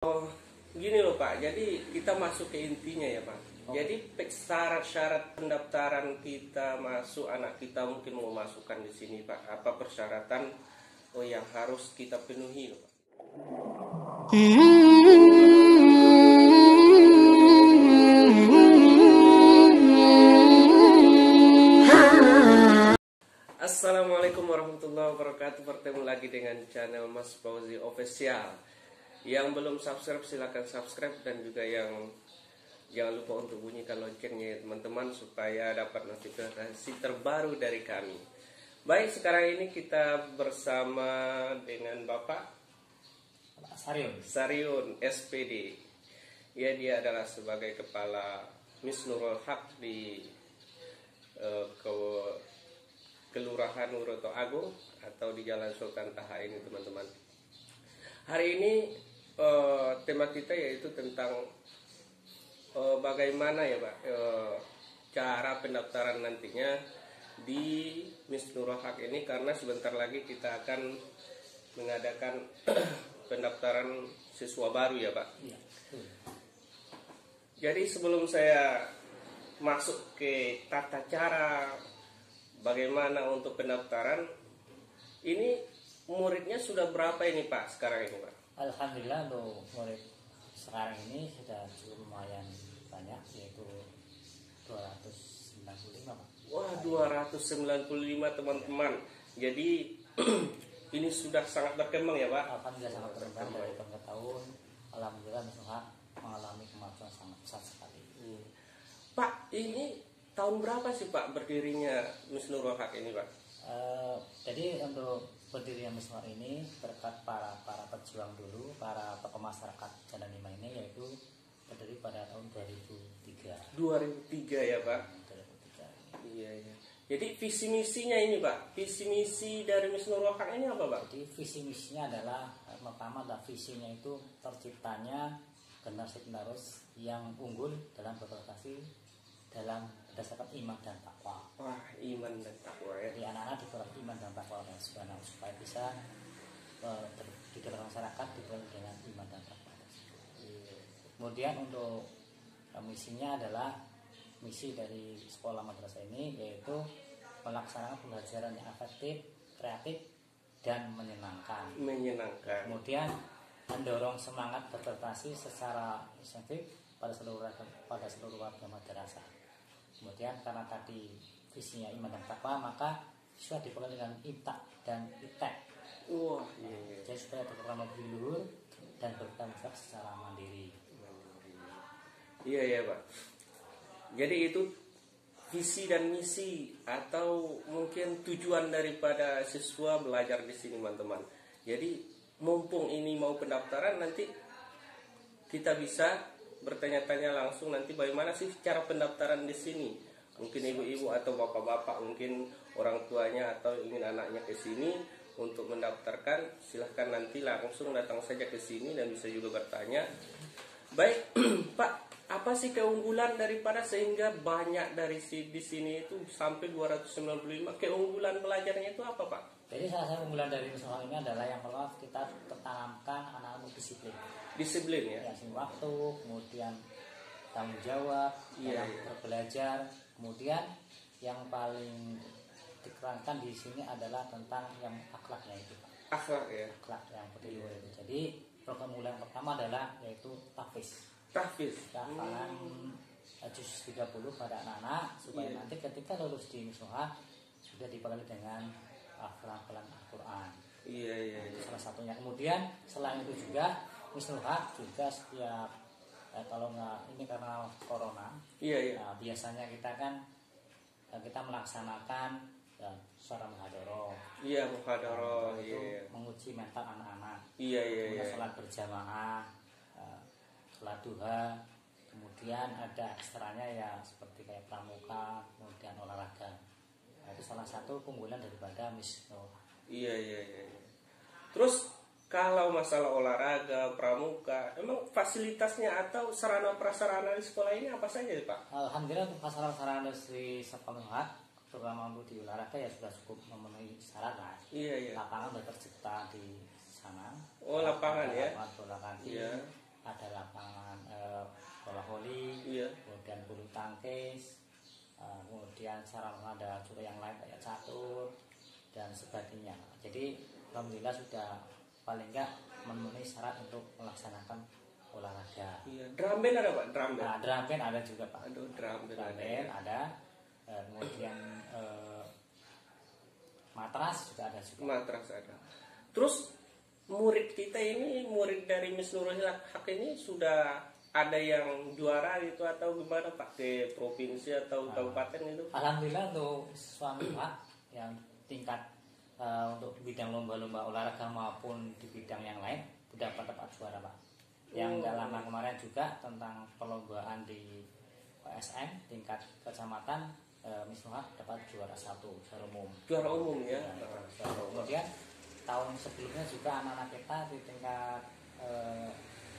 Oh, gini loh Pak, jadi kita masuk ke intinya ya Pak. Jadi syarat-syarat pendaftaran kita masuk anak kita mungkin mau masukkan di sini Pak. Apa persyaratan yang harus kita penuhi loh Pak? Assalamualaikum warahmatullahi wabarakatuh. Bertemu lagi dengan channel Mas Fauzi Official. Yang belum subscribe silahkan subscribe, dan juga yang jangan lupa untuk bunyikan loncengnya ya teman-teman, supaya dapat notifikasi terbaru dari kami. Baik, sekarang ini kita bersama dengan Bapak Sariun SPD. Ya, dia adalah sebagai kepala Miss Nurul Haq di Kelurahan Wuroto Agung atau di Jalan Sultan Taha ini teman-teman. Hari ini tema kita yaitu tentang bagaimana ya Pak cara pendaftaran nantinya di Miss Nurul Haq ini, karena sebentar lagi kita akan mengadakan pendaftaran siswa baru ya Pak. Iya. Jadi sebelum saya masuk ke tata cara bagaimana untuk pendaftaran, ini muridnya sudah berapa ini Pak sekarang ini Pak? Alhamdulillah untuk murid sekarang ini sudah cukup lumayan banyak, yaitu 295 Pak. Wah, 295 teman-teman. Jadi ini sudah sangat berkembang ya Pak? Alhamdulillah sangat berkembang dari tahun ke tahun. Alhamdulillah Nusa mengalami kemajuan sangat besar sekali. Pak, ini tahun berapa sih Pak berdirinya Miss Nurul Haq ini Pak? Jadi untuk berdirinya Miss Nurul ini berkat para pejuang dulu, para tokoh masyarakat Jalan Lima ini, yaitu berdiri pada tahun 2003. 2003 ya Pak? 2003. Iya. Jadi visi misinya ini Pak, visi misi dari Miss Nurul Haq ini apa Pak? Jadi visi misinya adalah, pertama adalah visinya itu terciptanya generasi penerus yang unggul dalam berprestasi dalam berdasarkan iman dan takwa. Wah, iman dan takwa ya. Jadi anak-anak diberi iman dan takwa dan subhanahu, supaya bisa di dalam masyarakat diberi dengan iman dan takwa. Kemudian untuk misinya adalah misi dari sekolah madrasah ini, yaitu melaksanakan pembelajaran yang efektif, kreatif, dan menyenangkan. Kemudian mendorong semangat berprestasi secara insentif pada seluruh warga madrasah. Kemudian karena tadi visinya iman dan takwa, maka siswa dibekali dengan IPTA dan ITEK. Wah, iya. Jadi supaya berperan lebih luhur dan bertanggung jawab secara mandiri. Iya ya Pak. Jadi itu visi dan misi atau mungkin tujuan daripada siswa belajar di sini teman-teman. Jadi mumpung ini mau pendaftaran, nanti kita bisa bertanya-tanya langsung nanti bagaimana sih cara pendaftaran di sini. Mungkin ibu-ibu atau bapak-bapak, mungkin orang tuanya atau ingin anaknya ke sini untuk mendaftarkan, silahkan nanti langsung datang saja ke sini dan bisa juga bertanya. Baik Pak, apa sih keunggulan daripada sehingga banyak dari di sini itu sampai 295? Keunggulan belajarnya itu apa Pak? Jadi salah satu unggulan dari misalnya ini adalah yang pertama, kita tertanamkan anak-anak disiplin. Disiplin ya? Ya, waktu, kemudian tanggung jawab dalam berbelajar. Kemudian yang paling dikerankan di sini adalah tentang yang akhlaknya itu Pak. Akhlak ya? Akhlak yang betul itu. Jadi program unggulan yang pertama adalah yaitu tahfiz. Hafalan juz 30 pada anak-anak, supaya nanti ketika lulus di Nusa sudah dibekali dengan hafalan Al-Quran. Iya. Itu salah satunya. Kemudian selain itu juga Miss Nurul Haq juga setiap kalau nggak ini karena corona, nah, biasanya kita kan kita melaksanakan suara muhadharah. Iya, muhadharah. Itu menguji mental anak-anak. Iya. Sholat berjamaah, sholat duha, kemudian ada ekstranya ya seperti kayak pramuka, kemudian olahraga. Nah, itu salah satu keunggulan daripada Miss Nurul Haq. Iya. Terus kalau masalah olahraga, pramuka, emang fasilitasnya atau sarana prasarana di sekolah ini apa saja Pak? Alhamdulillah untuk sarana di sekolah Nurul Haq, terutama untuk di olahraga ya sudah cukup memenuhi syarat lah. Iya. Lapangan sudah tercipta di sana. Oh, lapangan ya? Lapangan bola kaki. Iya. kemudian bulu tangkis, kemudian sarana olahraga juga yang lain kayak catur dan sebagainya. Jadi alhamdulillah sudah paling enggak memenuhi syarat untuk melaksanakan olahraga. Iya, drum band ada Pak? Drum band. Nah, drum band ada juga Pak. Aduh, drum band Drum ada. band ada. Kemudian matras juga ada juga. Matras ada. Terus murid kita ini, murid dari Miss Nurul Haq ini sudah ada yang juara gitu atau gimana Pak, ke provinsi atau kabupaten itu? Alhamdulillah untuk suami Pak yang tingkat untuk bidang lomba-lomba olahraga maupun di bidang yang lain sudah dapat juara Pak. Yang nggak lama kemarin juga tentang perlombaan di PSN tingkat kecamatan, Miss Nurul Haq dapat juara 1 juara umum. Juara umum ya. Kemudian tahun sebelumnya juga anak-anak kita di tingkat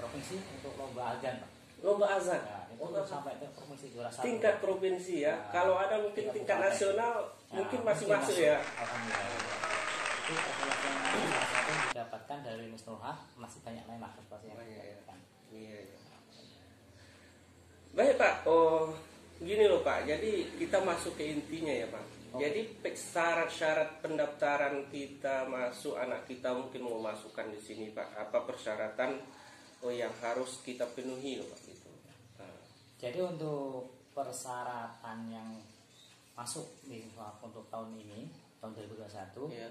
provinsi untuk lomba azan Pak. Lomba azan. Nah, itu sampai ke provinsi juara 1. Tingkat provinsi ya. Nah, kalau ada mungkin tingkat nasional mungkin masih masuk ya. Alhamdulillah. Itu prestasi yang salah satu yang didapatkan dari Miss Nurul Haq, masih banyak lain lah prestasi yang didapatkan. Iya. Baik Pak. Oh, gini loh Pak. Jadi kita masuk ke intinya ya Pak. Jadi syarat-syarat pendaftaran kita masuk, anak kita mungkin mau masukkan di sini Pak. Apa persyaratan yang harus kita penuhi loh Pak gitu. Jadi untuk persyaratan yang masuk di untuk tahun ini, tahun 2021 ya,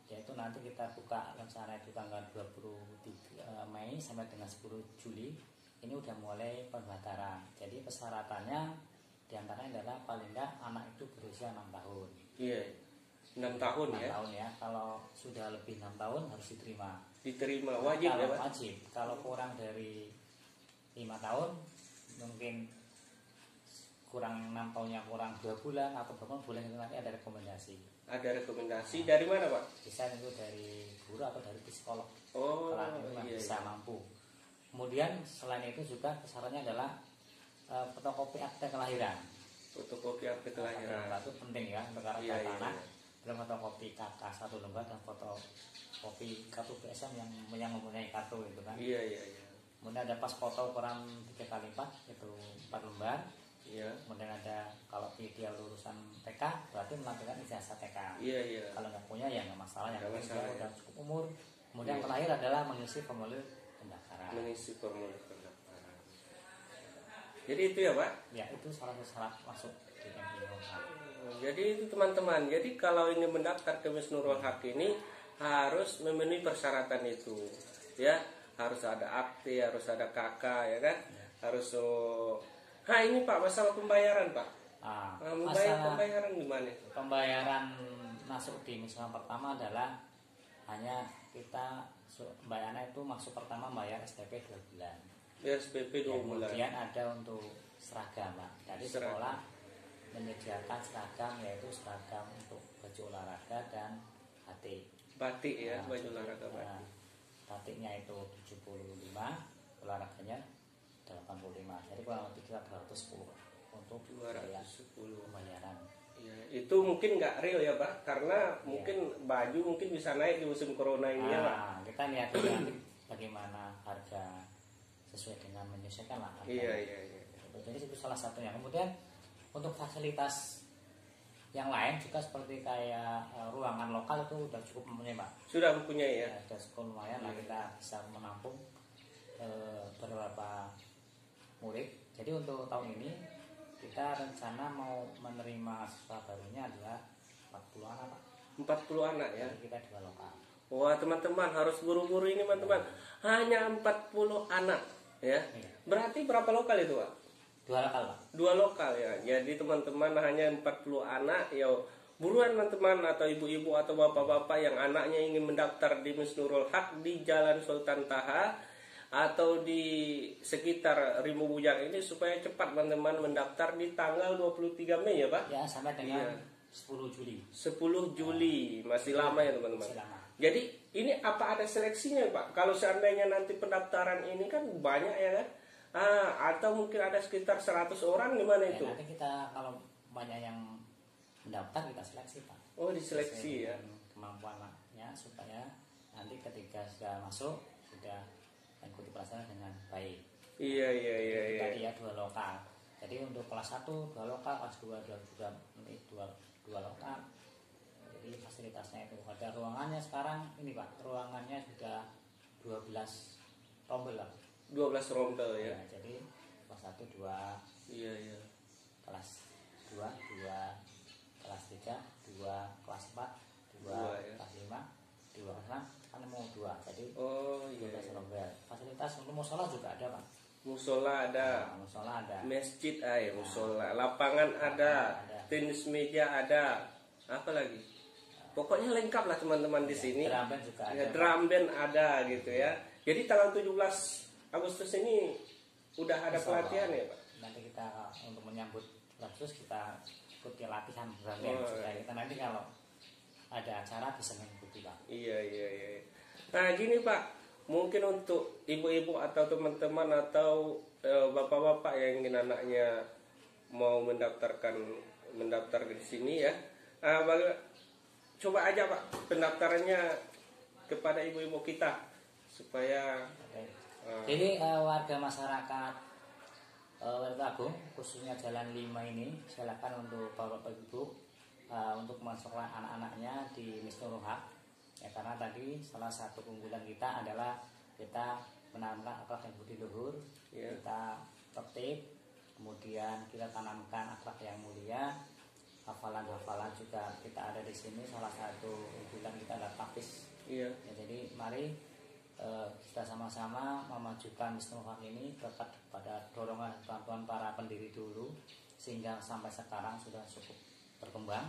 yaitu nanti kita buka rencana itu tanggal 23 Mei sampai dengan 10 Juli. Ini udah mulai pendaftaran. Jadi persyaratannya diantaranya adalah paling enggak anak itu berusia 6 tahun. Iya, 6 tahun 6 ya. tahun ya. Kalau sudah lebih 6 tahun harus diterima. Diterima wajib kalau ya Pak? Wajib. Kalau kurang dari 5 tahun, mungkin kurang 6 tahunnya kurang 2 bulan atau berapa bulan itu nanti ada rekomendasi. Ada rekomendasi dari mana Pak? Bisa itu dari guru atau dari psikolog. Oh, kalau memang bisa mampu. Kemudian selain itu juga syaratnya adalah fotokopi akte kelahiran. Fotokopi akte kelahiran. Itu penting ya untuk anak. Belum fotokopi KK 1 lembar dan fotokopi kartu PSM yang mempunyai kartu itu kan. Iya. Kemudian ada pas foto ukuran 3x4 itu 4 lembar. Iya. Kemudian ada kalau dia lulusan TK berarti melakukan ijazah TK. Iya. Kalau nggak punya ya nggak masalah, yang penting dia udah cukup umur. Kemudian terakhir adalah mengisi formulir pendaftaran. Jadi itu ya Pak? Ya itu salah satu syarat masuk di MIO. Jadi itu teman-teman. Jadi kalau ini mendaftar ke Miss Nurul Haq ini harus memenuhi persyaratan itu, ya. Harus ada akte, harus ada KK, ya kan? Ya. Harus ini Pak, masalah pembayaran Pak. Pembayaran gimana? Pembayaran masuk di misalnya pertama adalah hanya kita bayarannya itu masuk pertama bayar SPP 2 bulan. SPP 2 bulan. Kemudian ada untuk seragam Pak. Jadi sekolah menyediakan seragam, yaitu seragam untuk baju olahraga dan batik. Batik ya, baju olahraga batik. Batiknya itu 75, olahraganya 85. Jadi kurang lebih kita 210 untuk 210 pembayaran. Ya, itu mungkin nggak real ya Pak, karena mungkin baju mungkin bisa naik di musim corona ini ya Pak. Kita lihat nanti bagaimana harga sesuai dengan menyesuaikan lah. Iya. Jadi itu salah satunya. Kemudian untuk fasilitas yang lain juga seperti kayak ruangan lokal itu sudah cukup mempunyai Pak. Sudah mempunyai ya. Sudah cukup lumayan lah, kita bisa menampung beberapa murid. Jadi untuk tahun ini kita rencana mau menerima siswa barunya adalah 40 anak Pak. 40 anak ya. Jadi kita 2 lokal. Wah teman-teman harus buru-buru ini teman-teman. Hanya 40 anak ya. Berarti berapa lokal itu Pak? 2 lokal Pak. 2 lokal ya. Jadi teman-teman hanya 40 anak ya. Buruan teman-teman atau ibu-ibu atau bapak-bapak yang anaknya ingin mendaftar di Miss Nurul Haq di Jalan Sultan Taha atau di sekitar Rimau Bujang ini supaya cepat teman-teman mendaftar di tanggal 23 Mei ya Pak? Ya sampai dengan 10 Juli. 10 Juli masih lama ya teman-teman. Masih lama. Jadi ini apa ada seleksinya Pak? Kalau seandainya nanti pendaftaran ini kan banyak ya kan? Atau mungkin ada sekitar 100 orang gimana itu? Nanti kita kalau banyak yang mendaftar kita seleksi Pak. Oh diseleksi ya. Kemampuan anaknya supaya nanti ketika sudah masuk sudah mengikuti pelaksanaan dengan baik. Iya. Tadi ya 2 lokal. Jadi untuk kelas 1 2 lokal, kelas 2 dua lokal. Jadi fasilitasnya itu ada ruangannya sekarang ini Pak, ruangannya sudah 12 rombel lah. 12 rombel ya. Ya, jadi kelas 1 2, Iya iya. kelas 2 2, kelas 3 2, kelas 4 2, Ya. kelas 5 2, kelas 6 kan mau 2. Jadi Oh iya. 12 rombel. Fasilitas untuk musola juga ada Pak. Musola ada. Nah, musola ada. Masjid musola, lapangan ada, tenis meja ada, apa lagi? Pokoknya lengkap lah teman-teman di sini. Drum band juga ada. Ya, drum band ada gitu ya. Jadi tanggal 17 Agustus ini udah ada pelatihan ya Pak? Nanti kita untuk menyambut Agustus kita ikuti latihan drum band supaya kita nanti kalau ada acara bisa mengikuti Pak. Iya. Nah gini Pak, mungkin untuk ibu-ibu atau teman-teman atau bapak-bapak yang ingin anaknya mau mendaftar di sini ya, coba aja Pak pendaftarannya kepada ibu-ibu kita supaya. Jadi warga masyarakat Wertagung khususnya Jalan 5 ini silakan untuk bapak ibu untuk memasukkan anak-anaknya di Misnuruhak. Ya, karena tadi salah satu keunggulan kita adalah kita menanamkan akhlak yang budi luhur, kita tertib, kemudian kita tanamkan akhlak yang mulia, hafalan-hafalan juga kita ada di sini. Salah satu keunggulan kita adalah tahfiz. Ya, jadi mari kita sama-sama memajukan Misnuruhak ini berkat pada dorongan bantuan para pendiri dulu sehingga sampai sekarang sudah cukup berkembang.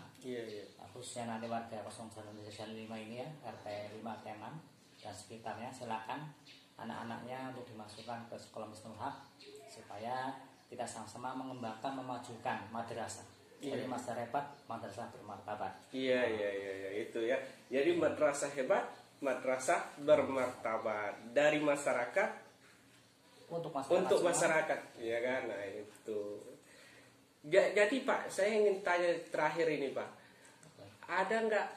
Khususnya nanti warga 01 5 ini ya, RT 5 RT 6 dan sekitarnya, silakan anak-anaknya untuk dimasukkan ke sekolah Misnuruhak supaya kita sama-sama mengembangkan, memajukan madrasah. Jadi madrasah hebat, madrasah bermartabat. Iya itu ya. Jadi madrasah hebat, madrasah bermartabat dari masyarakat untuk masyarakat, ya kan? Nah itu. Jadi Pak, saya ingin tanya terakhir ini Pak, ada nggak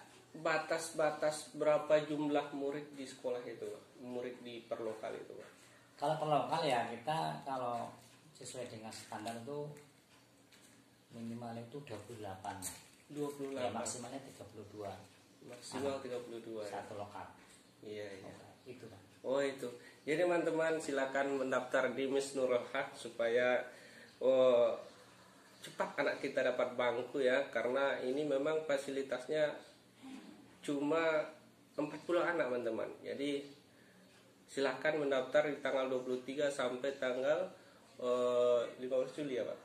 batas-batas berapa jumlah murid di sekolah itu, murid di perlokal itu Pak? Kalau perlokal ya kita kalau sesuai dengan standar itu minimal itu 28. Ya, maksimalnya 32. Maksimal 32. Satu lokal. Iya. Itu Pak. Oh itu. Jadi teman-teman silakan mendaftar di Misnuruhak supaya cepat anak kita dapat bangku ya, karena ini memang fasilitasnya cuma 40 anak teman-teman. Jadi silakan mendaftar di tanggal 23 sampai tanggal 15 Juli ya Pak,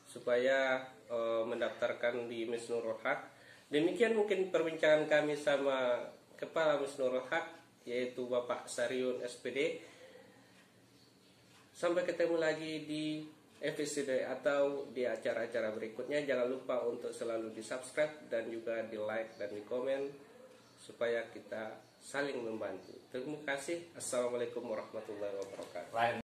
supaya mendaftarkan di Misnuruhak. Demikian mungkin perbincangan kami sama Kepala Misnuruhak, yaitu Bapak Sariun SPD. Sampai ketemu lagi di episode atau di acara-acara berikutnya. Jangan lupa untuk selalu di subscribe dan juga di like dan di komen supaya kita saling membantu. Terima kasih. Assalamualaikum warahmatullahi wabarakatuh.